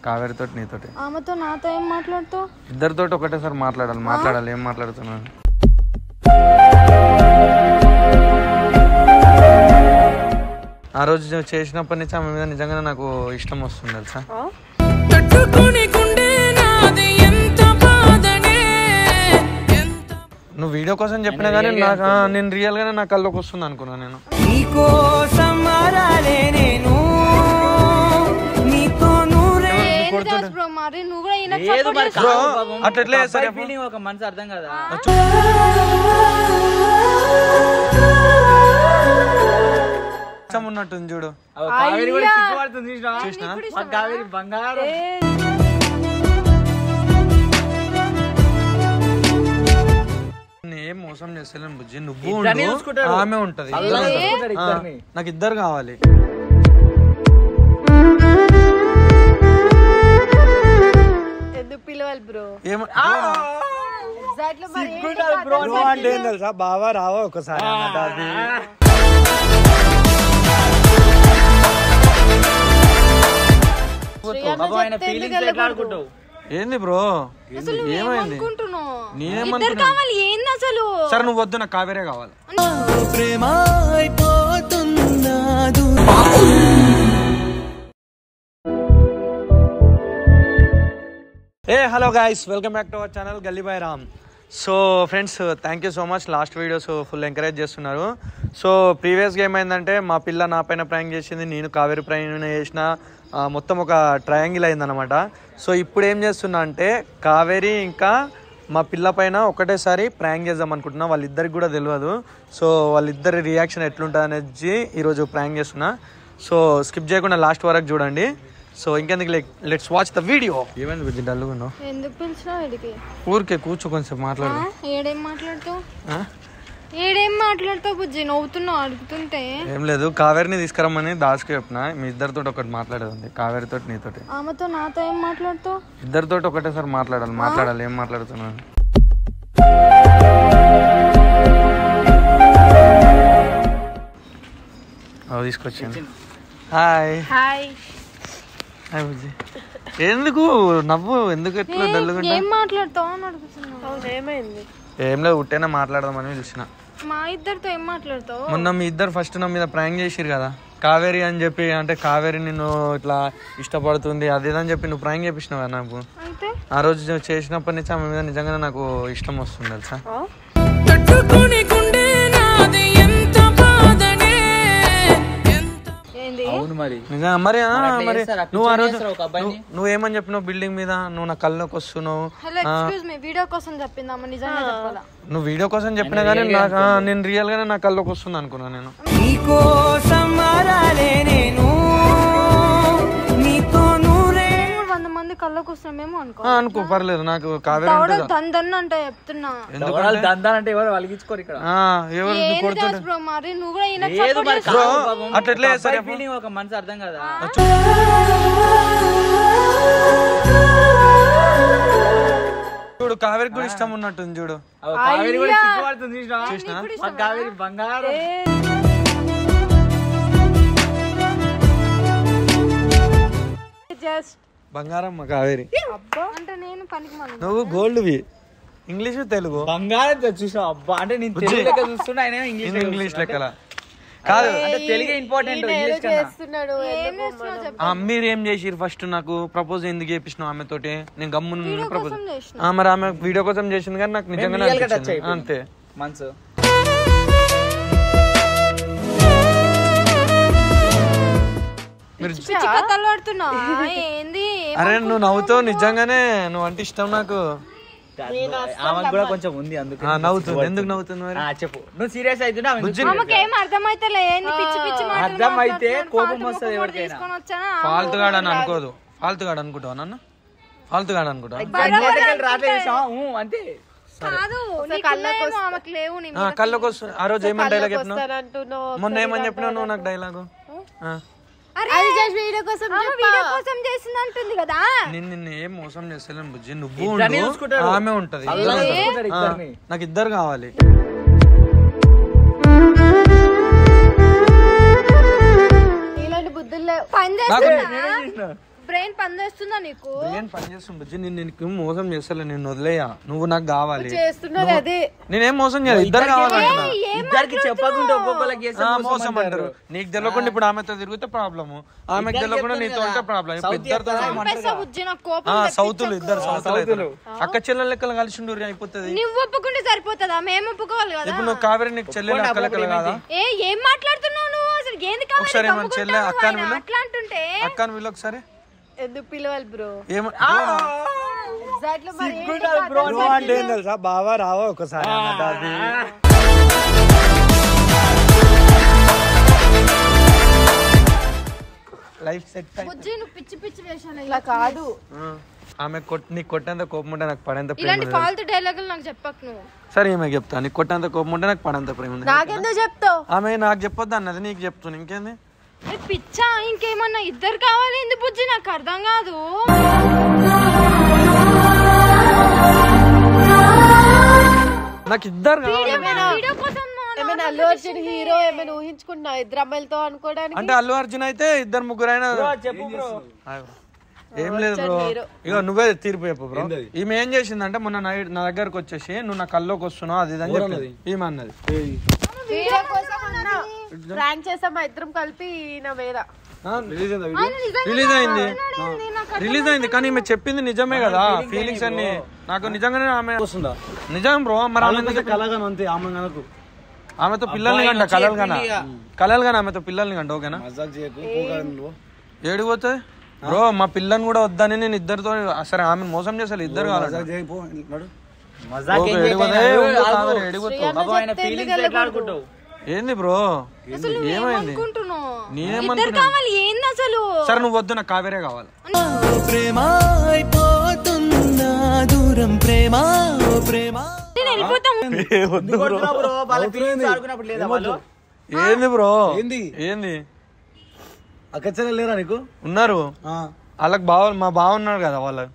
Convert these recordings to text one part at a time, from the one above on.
కావేరితో నీతో. ఆమెతో నాతో ఏం మాట్లాడుతావు? ఇద్దరితో ఒకటేసారి మాట్లాడాలి. ఏం మాట్లాడుతున్నాను? ఆ రోజు చేసినప్పటి నుంచి ఆమె మీద నిజంగానే నాకు ఇష్టం వస్తుంది తెలుసా. నువ్వు వీడియో కోసం చెప్పినా కానీ నేను రియల్ గానే నా కళ్ళకి వస్తుంది అనుకున్నా. నేను అట్లా అర్థం కదా ఉన్నట్టుంది చూడు. బంగారం ఏం మోసం చేస్తలేను బుజ్జి. నువ్వు ఆమె ఉంటది. నాకు ఇద్దరు కావాలి. అంటే ఏం తెలుసా, బావా రావా ఒకసారి ఏంది బ్రో? ఏమైంది? సరే నువ్వు వద్దు, నాకు కావేరే కావాలి. Hello guys, welcome back to our channel Gully Boy Ram. So friends, thank you so much. Last videos full encourage చేస్తున్నారు. సో ప్రీవియస్గా ఏమైందంటే మా పిల్ల నా పైన ప్రాంక్ చేసింది, నేను కావేరి ప్రాంక్ చేసిన, మొత్తం ఒక ట్రయాంగిల్ అయిందనమాట. సో ఇప్పుడు ఏం చేస్తున్నా అంటే కావేరి ఇంకా మా పిల్ల పైన ఒకటేసారి ప్రాంక్ చేద్దాం అనుకుంటున్నా. వాళ్ళిద్దరికి కూడా తెలియదు. సో వాళ్ళిద్దరి రియాక్షన్ ఎట్లుంటుంది అనేది ఈరోజు ప్రాంక్ చేస్తున్నా. సో స్కిప్ చేయకుండా లాస్ట్ వరకు చూడండి. సో ఇంకెందుకు, లెట్స్ వాచ్ ద వీడియో. ఏమైంది బుజ్జి డల్గా ఉన్నావు? ఎందుకు పిలిచినావు? ఊరికే కూర్చో, కొంచెం మాట్లాడు. ఏడేం మాట్లాడుతావు బుజ్జి? నవ్వుతున్నావు అడుగుతుంటే. ఏం లేదు, కావేరిని తీసుకురమ్మని దాస్కి చెప్పిన. మీ ఇద్దరితో ఒకటి మాట్లాడేది, కావేరితో నీతో. ఆమెతో నాతో ఏం మాట్లాడుతావు? ఇద్దరితో ఒకటేసారి మాట్లాడాలి. ఏం మాట్లాడుతున్నాను? తీసుకొచ్చాను. హాయ్ హాయ్ బుజ్జి. ఎందుకు నవ్వు? ఎందుకు ఎట్లా డల్గా? ఏం మాట్లాడుతావు అని అడుగుతున్నావు. ఏమైంది? ఏం లేదు, ఉట్టేనా మాట్లాడదామని చూసిన. మా ఇద్దరితో ఏం మాట్లాడతావు? మొన్న మీ ఇద్దరు ఫస్ట్ నా మీద ప్రాంక్ చేసిరు కదా, కావేరి అని చెప్పి. అంటే కావేరి నిన్ను ఇట్లా ఇష్టపడుతుంది అదేదని చెప్పి నువ్వు ప్రాంక్ చేపించినావు కదా నాకు. ఆ రోజు చేసినప్పటి నుంచి ఆమె మీద నిజంగానే నాకు ఇష్టం వస్తుంది తెలుసా. మరి నువ్వు ఆ రోజు నువ్వేమని చెప్పినావు బిల్డింగ్ మీద, నువ్వు నా కళ్ళలోకి వస్తున్నావు. నువ్వు వీడియో కోసం చెప్పినా గానీ నేను రియల్ గానే నా కళ్ళలోకి వస్తుంది అనుకున్నా. నేను కళ్ళకు వస్తున్నామేమో అనుకో, పర్లేదు. నాకు కావేరి అంటే చెప్తున్నా. అట్లా ఒక మనసు అర్థం కదా. చూడు, కావేరికి కూడా ఇష్టం ఉన్నట్టుంది చూడు. కావేరి కూడా సిగ్గుపడుతుంది చూసినా. కావేరి బంగారం. బంగారం కావేరి. అంటే నేను పనికి మాలిన. నువ్వు గోల్డ్వి. ఇంగ్లీష్ తెలుగు బంగారం చూసావు. అబ్బా అంటే నేను తెలుగు లెక్క చూస్తున్నా, ఆయన ఇంగ్లీష్ లెక్కల కాదు. అంటే తెలుగు ఇంపార్టెంట్. మీరు ఏం చేసిరు ఫస్ట్? నాకు ప్రపోజ్ ఎందుకు చేపించినావు ఆమెతోటి? నేను గమ్మున ప్రపోజ్. మరి ఆమె వీడియో కోసం చేసింది కానీ నాకు నిజంగానే అంతే మనసు. అరే నువ్వు నవ్వుతావు నిజంగానే. నువ్వు అంటే ఇష్టం నాకు. ఆమెకు కూడా కొంచెం ఉంది, అందుకు నవ్వుతుంది. ఎందుకు నవ్వుతున్నావు? చెప్పు. నువ్వు సీరియస్ అవుతున్నా? అర్థమైతే కోపం వస్తుంది ఎవరికైనా. ఫాల్తు గాడు అని అనుకోదు. ఫాల్తు గాడు అనుకుంటావు నన్ను? ఫాల్తు గాడు అనుకుంటావు అంతే. కళ్ళకు వస్తుంది. ఆ రోజు ఏమని డైలాగ్ చెప్పినావు? మొన్న ఏమని చెప్పినావు నువ్వు నాకు డైలాగు? నిన్ను ఏం మోసం చేస్తలేను బుజ్జి. నువ్వు ఆమె ఉంటది. నాకు ఇద్దరు కావాలి. బ్రెయిన్ పనిచేస్తుందా నీకు? బ్రెయిన్ పని చేస్తుంది బుజ్జి. నేను నీకు మోసం చేస్తలే, నేను వదిలేయా. నువ్వు నాకు కావాలి. చేస్తున్నది అదే. నేనేం మోసం చేయాలి? ఇద్దరు కావాలంటున్నా. ఇద్దరికి చెప్పకుండా ఒక్కొక్కరికి మోసం అంటారు. నీకు తెలియకుండా ఇప్పుడు ఆమెతో తిరిగితే ప్రాబ్లము, ఆమెకు తెలియకుండా నీతో ఉంటే ప్రాబ్లం. ఇప్పుడు ఇద్దరు సౌతులు, ఇద్దరు సౌతులు అక్క చెల్లెల లెక్కలు కలిసి ఉండు అయిపోతుంది. నువ్వు ఒప్పుకుంటే సరిపోతుందా? మేము ఒప్పుకోవాలి కదా. ఇప్పుడు నువ్వు కావేరి నీకు చెల్లెలు అక్క లెక్కలు కాదా? ఏం మాట్లాడుతున్నావు నువ్వు? అసలు ఏంది కావాలి? ఒకసారి ఏమన్నా చెల్లె అక్కని వీళ్ళు అట్లా అంటుంటే అక్కని వీళ్ళు ఒకసారి ఎందుకు పిలవాలి బ్రో? బ్రో అంటే ఏం తెలుసా, బావా రావా ఒకసారి అన్నమాట. అది లైఫ్ సెట్ బుజ్జి నువ్వు పిచ్చి పిచ్చి వేషాలు ఇలా కాదు. ఆమె నీకు కొట్టేంత కోపం ఉంటే నాకు పడేంత ప్రేమ ఇలాంటి ఫాల్తు డైలాగులు నాకు చెప్పకు నువ్వు. సరే ఈమె చెప్తా, నీకు కొట్టేంత కోపం ఉంటే నాకు పడేంత ప్రేమ ఉంది. నాకెందుకు చెప్తావు? ఆమె నాకు చెప్పొద్దు అన్నది, నీకు చెప్తాను. ఇంకేంది పిచ్చా? ఇంకేమన్నా ఇద్దరు కావాలి ఎందుకు బుజ్జి? నాకు అర్థం కాదు. నాకు ఇద్దరు వీడియో కోసం ఏమైనా అల్లు అర్జున్ హీరో ఏమైనా ఊహించుకున్నా ఇద్దరు అమ్మాయిలతో అనుకోవడానికి? అంటే అల్లు అర్జున్ అయితే ఇద్దరు ముగ్గురైనా చెప్పు బ్రో. ఏం లేదు బ్రో, ఇక నువ్వే తీర్పు చెప్పు బ్రో. ఈమె ఏం చేసిందంటే మొన్న నైట్ నా దగ్గరకు వచ్చేసి నువ్వు నా కల్లోకి వస్తున్నావు అది ఇది అని చెప్పింది. ఈమె అన్నది వీడియో కోసం ప్రాంక్ చేసాం మా ఇద్దరం కలిపి ఈయన మీద. రిలీజ్ అయింది కానీ ఈమె చెప్పింది నిజమే కదా. ఫీలింగ్స్ అన్ని నాకు నిజంగానే ఆమె వస్తుందా? నిజం బ్రో. మరి ఆమెతో పిల్లల్ని కంట, కలలు కానీ ఆమెతో పిల్లల్ని కంట. ఓకేనా? ఏడికి పోతుంది బ్రో? మా పిల్లని కూడా వద్దని నేను ఇద్దరితో. సరే ఆమె మోసం చేసాలి, ఇద్దరు కావాలి. ఏంది బ్రో? ఏమైంది? సరే నువ్వు వద్దు, నాకు కావేరే కావాలి. ఏంది బ్రో? ఏంది అక్క చెల్లెలు లేరా నీకు? ఉన్నారు. వాళ్ళకి మా బావ ఉన్నారు కదా వాళ్ళకి.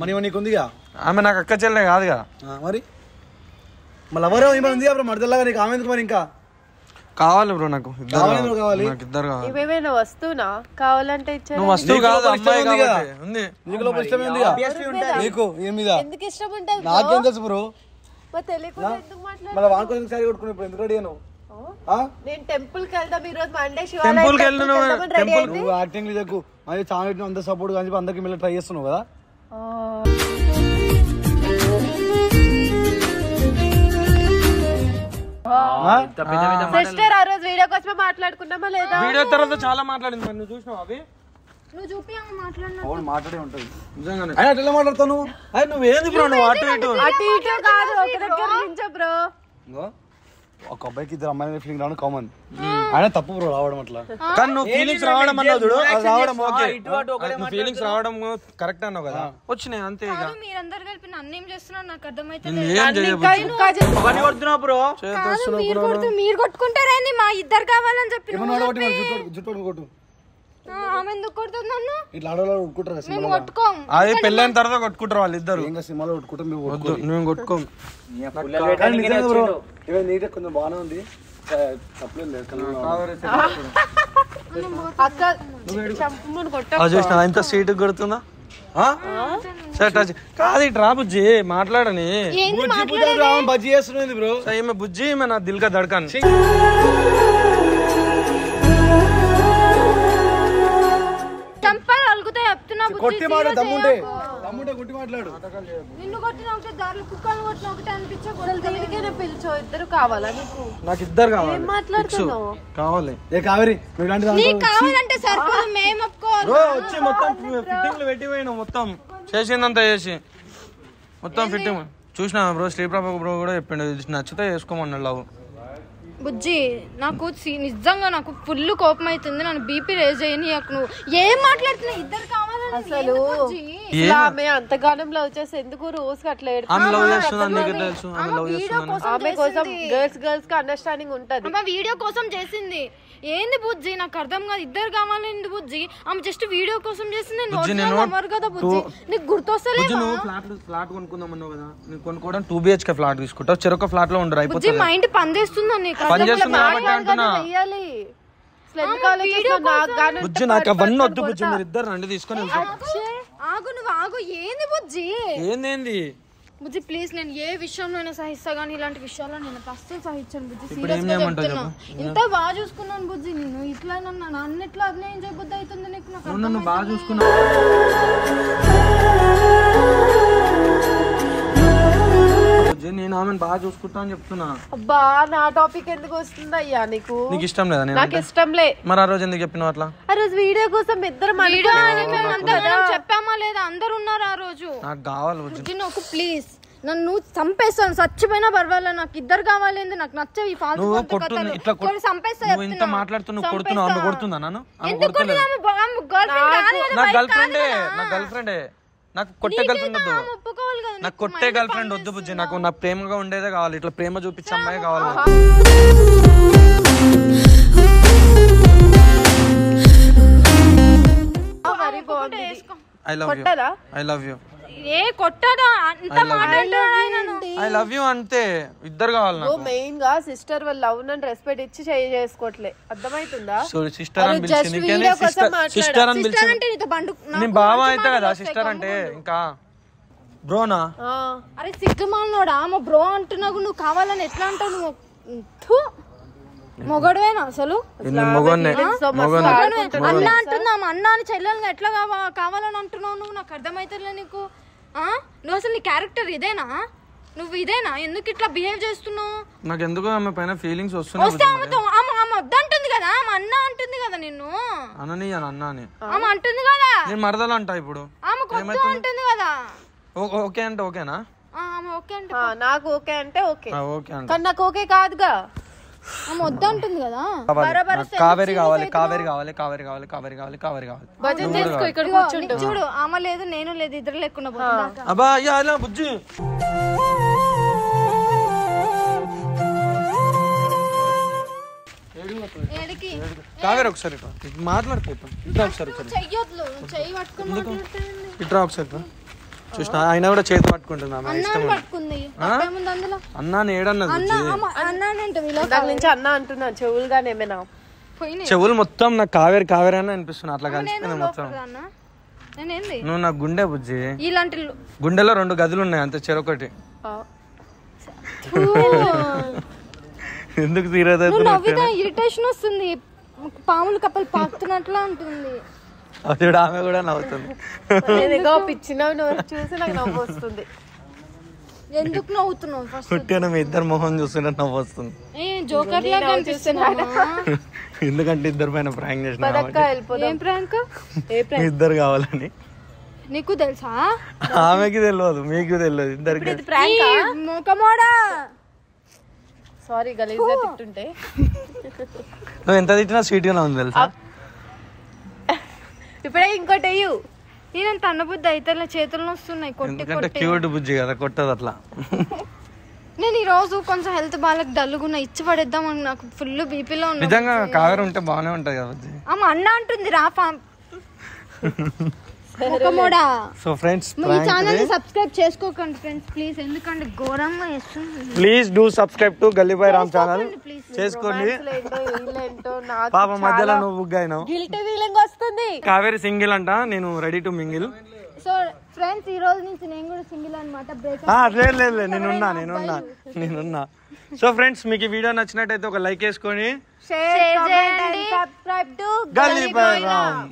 మరి నీకు ఉందిగా? ఆమె నాకు అక్క చెల్లె కాదు కదా. మరి మళ్ళీ ఎవరో ఉంది అప్పుడు మడతలాగా నీకు ఆమె మరి ఇంకా కావాలి బ్రో. నాకు కావాలి, నాకు ఇద్దరు కావాలి. ఇవేమైనా వస్తువునా? కావాలంటే ఇచ్చాను. నువ్వు వస్తువు కాదు, అమ్మాయి కాబట్టి ఉంది. నీకు లోపల ఇష్టమే ఉంది నీకు. ఏం మీద ఎందుకు ఇష్టం ఉంటుంది? నాకేం తెలుసు బ్రో. తెలియకుండా ఎందుకు మాట్లాడు? మళ్ళీ వాడుకోవడానికి సారీ కొట్టుకుని ఇప్పుడు ఎందుకు అడిగాను? నేను టెంపుల్ కి వెళ్దాం ఈ రోజు మండే. టెంపుల్ కి వెళ్తున్నావు? నువ్వు యాక్టింగ్ లేకు మరి చాలా అంత సపోర్ట్ కానీ అందరికి మళ్ళీ ట్రై చేస్తున్నావు కదా. సిస్టర్ ఆ రోజు వీడియో కోసమే మాట్లాడుకున్నామా లేదా? వీడియో తర్వాత చాలా మాట్లాడింది. మరి నువ్వు చూసినావు అవి? నువ్వు చూపి మాట్లాడినా మాట్లాడే ఉంటుంది నిజంగానే. ఎట్లా మాట్లాడతావు? అయ్యి నువ్వు ఏంది బ్రో? నువ్వు అటు ఇటు అటు ఇటు కాదు, ఒక దగ్గర నుంచో బ్రో. ఒక అబ్బాయికి ఇద్దరు అమ్మాయి ఫీలింగ్ రావడం కామన్. ఆయన తప్పు బ్రో రావడం అట్లా. కానీ నువ్వు ఫీలింగ్స్ రావడం అన్నావు చూడు, అది రావడం ఓకే. ఫీలింగ్స్ రావడం కరెక్ట్ అన్నావు కదా, వచ్చినాయి అంతే. ఇక మీరందరూ కలిపి నన్ను ఏం చేస్తున్నారు నాకు అర్థమైతే. మీరు కొట్టుకుంటారేంది? మా ఇద్దరు కావాలని చెప్పి జుట్టు కొట్టు. ఆమె ఎందుకు కొడుతుంది నన్ను? ఇట్లా ఆడవాళ్ళు కొట్టుకుంటారు. మేము కొట్టుకోం. అదే పెళ్ళైన తర్వాత కొట్టుకుంటారు వాళ్ళు ఇద్దరు. ఇంకా సినిమాలో కొట్టుకుంటాం. మేము కొట్టుకోం. నీట్ కొంచెం బాగానే ఉంది. ఎంత సీటు కొడుతుందా? కాదు ఇటు రా బుజ్జి, మాట్లాడని. బజ్జీ చేస్తున్నది బ్రో. ఈమె బుజ్జి, ఈమె నా దిల్ కా ధడ్కన్. కొట్టి మాట్లాడు, దమ్ముంటే కొట్టి మాట్లాడు. నిన్ను కొట్టిన ఒకటే దారిలో కుక్కలు కొట్టిన ఒకటే అనిపించకూడదు. పిలిచో ఇద్దరు కావాలా నీకు? నాకు ఇద్దరు కావాలి. ఏం మాట్లాడుతున్నావు? కావాలి. ఏ కావేరి నీకు కావాలంటే సరిపోదు, మేము ఒప్పుకోవాలి. బ్రో వచ్చి మొత్తం ఫిట్టింగ్లు పెట్టిపోయినా, మొత్తం చేసిందంతా చేసి మొత్తం ఫిట్టింగ్ చూసినా బ్రో. శ్రీప్రభ బ్రో కూడా చెప్పిండు ఇది నచ్చితే వేసుకోమన్నాడు లవ్. బుజ్జి నాకు నిజంగా నాకు ఫుల్ కోపం అవుతుంది. నన్ను బీపీ రేజ్ అయ్యి నువ్వు ఏం మాట్లాడుతున్నావు? ఇద్దరు కావాలని అసలు ఆమె అంతగానం లవ్ చేసి ఎందుకు రోజు అట్లా ఆమె కోసం గర్ల్స్ కి అండర్స్టాండింగ్ ఉంటది. ఆమె వీడియో కోసం చేసింది. ఏంది బుజ్జి? నాకు అర్థం కాదు. ఇద్దరు కావాలి ఎందుకు బుజ్జి? ఆమె జస్ట్ వీడియో కోసం చేసింది. కదా బుజ్జి, నీకు గుర్తొస్తలేదు? ఫ్లాట్ కొనుక్కుందామన్నావు కదా, నీకు కొనుక్కోవడం 2 BHK ఫ్లాట్ తీసుకుంటావు. చెరొక ఫ్లాట్ లో ఉండరు అయిపోతుంది. మైండ్ పనిచేస్తుందా నీకు? పనిచేస్తుంది కాబట్టి అంటున్నా. అసలు ఎందుకు ఆలోచిస్తున్నావు? నాకు గాని ఉంటే బుజ్జి నాకు అవన్నీ వద్దు బుజ్జి, మీరు ఇద్దరు రండి తీసుకొని వెళ్తాం. ఆగు నువ్వు ఆగు. ఏంది బుజ్జి? ఏంది బుజ్జి ప్లీజ్, నేను ఏ విషయంలో అయినా సహిస్తా కానీ ఇలాంటి విషయాల్లో నేను అస్సలు సహించాను బుజ్జి. ఇప్పుడు ఏం సీరియస్ గా చేయమంటావు చెప్తున్నా. చెప్పు. ఇంత బాగా చూసుకున్నాను బుజ్జి నేను. ఇట్లా నన్ను ఎట్లా అభినయం చేయబుద్ధి అవుతుంది నీకు? నాకు నన్ను బాగా చూసుకున్నావు. నేను ఆమెను బాగా చూసుకుంటా అని చెప్తున్నా. అబ్బా నా టాపిక్ ఎందుకు వస్తుంది అయ్యా నీకు? నీకు ఇష్టం లేదా? నాకు ఇష్టంలే. మరి ఆ రోజు ఎందుకు చెప్పినావు అట్లా? ఆ రోజు వీడియో కోసం ఇద్దరు చెప్పామా లేదా? అందరు ఉన్నారు ఆ రోజు. నాకు కావాలి బుజ్జి. బుజ్జి నాకు ప్లీజ్, నన్ను చంపేస్తాను, చచ్చిపోయినా పర్వాలేదు, నాకు ఇద్దరు కావాలి. నాకు నచ్చవు ఈ ఫాల్తు నువ్వు కథలు. కొట్టు ఇట్లా కొన్ని చంపేస్తా నువ్వు ఇంత మాట్లాడుతున్నావు, కొడుతున్నావు. ఆమె కొడుతుందా నన్ను? ఆమె ఎందుకు కొడుతలేదు. కొడుతున్నావు? ఆమె girlfriend కాదు కదా, నా wife గర్ల్ కాదు ఫ్రెండే, కదా. నా గర్ల్ ఫ్రెండే. నాకు కొట్టే గర్ల్ ఫ్రెండ్ వద్దు. ఆమె ఒప్పుకోవాలి కదా. నాకు కొట్టే గర్ల్ ఫ్రెండ్ వద్దు బుజ్జి. నాకు నా ప్రేమగా ఉండేదే కావాలి. ఇట్లా ప్రేమ చూపించే అమ్మాయి కావాలి. I love you, I love you, ఏ కొట్టదా అంత మాట్లాడుతున్నాడు ఆయన. ఐ లవ్ యూ అంతే. ఇద్దరు కావాలి నాకు. మెయిన్ గా సిస్టర్ వాళ్ళ లవ్ నన్ను రెస్పెక్ట్ ఇచ్చి చేసుకోవట్లే. అర్థమవుతుందా? సో సిస్టర్ అని పిలిచింది, సిస్టర్ అని పిలిచింది. అంటే నీతో బండు నీ బావ అయితే కదా సిస్టర్ అంటే. ఇంకా బ్రోనా? అరే సిగ్గుమాలినోడా, మా బ్రో అంటున్నావు. నువ్వు కావాలని ఎట్లా అంటావు నువ్వు? థు, మొగడువేనా అసలు? అన్న అంటున్నాము. అన్న అని చెల్లెలు ఎట్లా కావాలని అంటున్నావు నువ్వు? నాకు అర్థమైతలే నీకు. నువ్వు అసలు నీ క్యారెక్టర్ ఇదేనా? నువ్వు ఇదేనా? ఎందుకు ఇట్లా బిహేవ్ చేస్తున్నావు? నాకు ఎందుకు ఆమె పైన ఫీలింగ్స్ వస్తున్నాయి. వస్తే ఆమె వద్దంటుంది కదా, ఆమె అన్న అంటుంది కదా నిన్ను. అనని అన్న అని ఆమె అంటుంది కదా. నేను మరదలు అంటా ఇప్పుడు. ఆమె కొత్త అంటుంది కదా. ఓకే అంటే ఓకేనా? ఆమె ఓకే అంటే నాకు ఓకే అంటే ఓకే, ఓకే అంటే. కానీ నాకు ఓకే కాదుగా. ఆమె వద్దంటుంది కదా. కావేరి కావాలి, కావేరి కావాలి, కావేరి కావాలి, కావేరి కావాలి, కావేరి కావాలి. భజన చేసుకో, ఇక్కడ కూర్చుంటూ. చూడు ఆమె లేదు నేను లేదు, ఇద్దరు లేకుండా పోతుందా? అబ్బా అలా బుజ్జి. ఏడికి కావేరి ఒకసారి మాట్లాడుకుంటాం. ఇట్లా ఒకసారి చెయ్యొద్దు, చెయ్యి పట్టుకుని ఇట్లా ఒకసారి చూసిన ఆయన కూడా చేతి పట్టుకుంటుంది. ఆమె ఇష్టం పట్టుకుంది. తప్పేముంది అందులో? అన్నాను ఏడన్నది. దాని నుంచి అన్న అంటున్నా చెవులుగానే ఏమైనా చెవులు మొత్తం నాకు కావేరి కావేరి అని అనిపిస్తున్నా. అట్లా కలిసిపోయింది మొత్తం. నువ్వు నాకు గుండె బుజ్జి. ఇలాంటి గుండెలో 2 గదులు ఉన్నాయి అంతే, చెరొకటి. ఎందుకు సీరియస్ అవుతున్నా? ఇరిటేషన్ వస్తుంది, పాములు కప్పలు పాకుతున్నట్లా ఉంటుంది. అప్పుడు ఆమె కూడా నవ్వుతుంది. పిచ్చినావు నువ్వు చూసి నాకు నవ్వు వస్తుంది. ఎందుకు నవ్వుతున్నావు? ఫస్ట్ పుట్టిన మీ ఇద్దరు మొహం చూస్తుంటే నవ్వు వస్తుంది. జోకర్ లాగా కనిపిస్తున్నాడు. ఎందుకంటే ఇద్దరు పైన ప్రాంక్ చేసిన. ఏం ప్రాంక్? ఇద్దరు కావాలని. నీకు తెలుసా? ఆమెకి తెలియదు, మీకు తెలియదు, ఇద్దరికి. మొకమోడా సారీ గలీజ్గా తిట్టుంటే. నువ్వు ఎంత తిట్టినా స్వీట్ గానే ఉంది తెలుసా. ఇప్పుడే ఇంకోటి అయ్యు. నేను తన్న బుద్ధి అయితే చేతులు వస్తున్నాయి కొట్టి ఎందుకంటే క్యూట్ బుజ్జి కదా, కొట్టదు అట్లా. నేను ఈ రోజు కొంచెం హెల్త్ బాగాలేక డల్లుగున్నా, ఇచ్చి పడేద్దాం అని నాకు ఫుల్ బీపీలో ఉన్నా. నిజంగా కావేరి ఉంటే బాగానే ఉంటది కదా బుజ్జి. ఆమె అన్న అంటుంది రా సో ఫ్రెండ్స్ ఈ ఛానల్ ని సబ్స్క్రైబ్ చేసుకోకండి ఫ్రెండ్స్ ప్లీజ్, ఎందుకంటే ఘోరంగా చేస్తుంది. ప్లీజ్ డూ సబ్స్క్రైబ్ టు గల్లీ బాయ్ రామ్ ఛానల్. చేసుకోండి. పాప మధ్యలో నువ్వు బుక్ అయినావు. గిల్టీ ఫీలింగ్ వస్తుంది. కావేరి సింగిల్ అంట, నేను ready to mingle. So friends ఈ రోజు నుంచి నేను కూడా సింగిల్ అన్నమాట. బ్రేక్ లేదు నేనున్నా. సో ఫ్రెండ్స్ మీకు ఈ వీడియో నచ్చినట్టయితే ఒక లైక్ వేసుకొని షేర్ చేయండి, సబ్స్క్రైబ్ టు గల్లీ బాయ్ రామ్.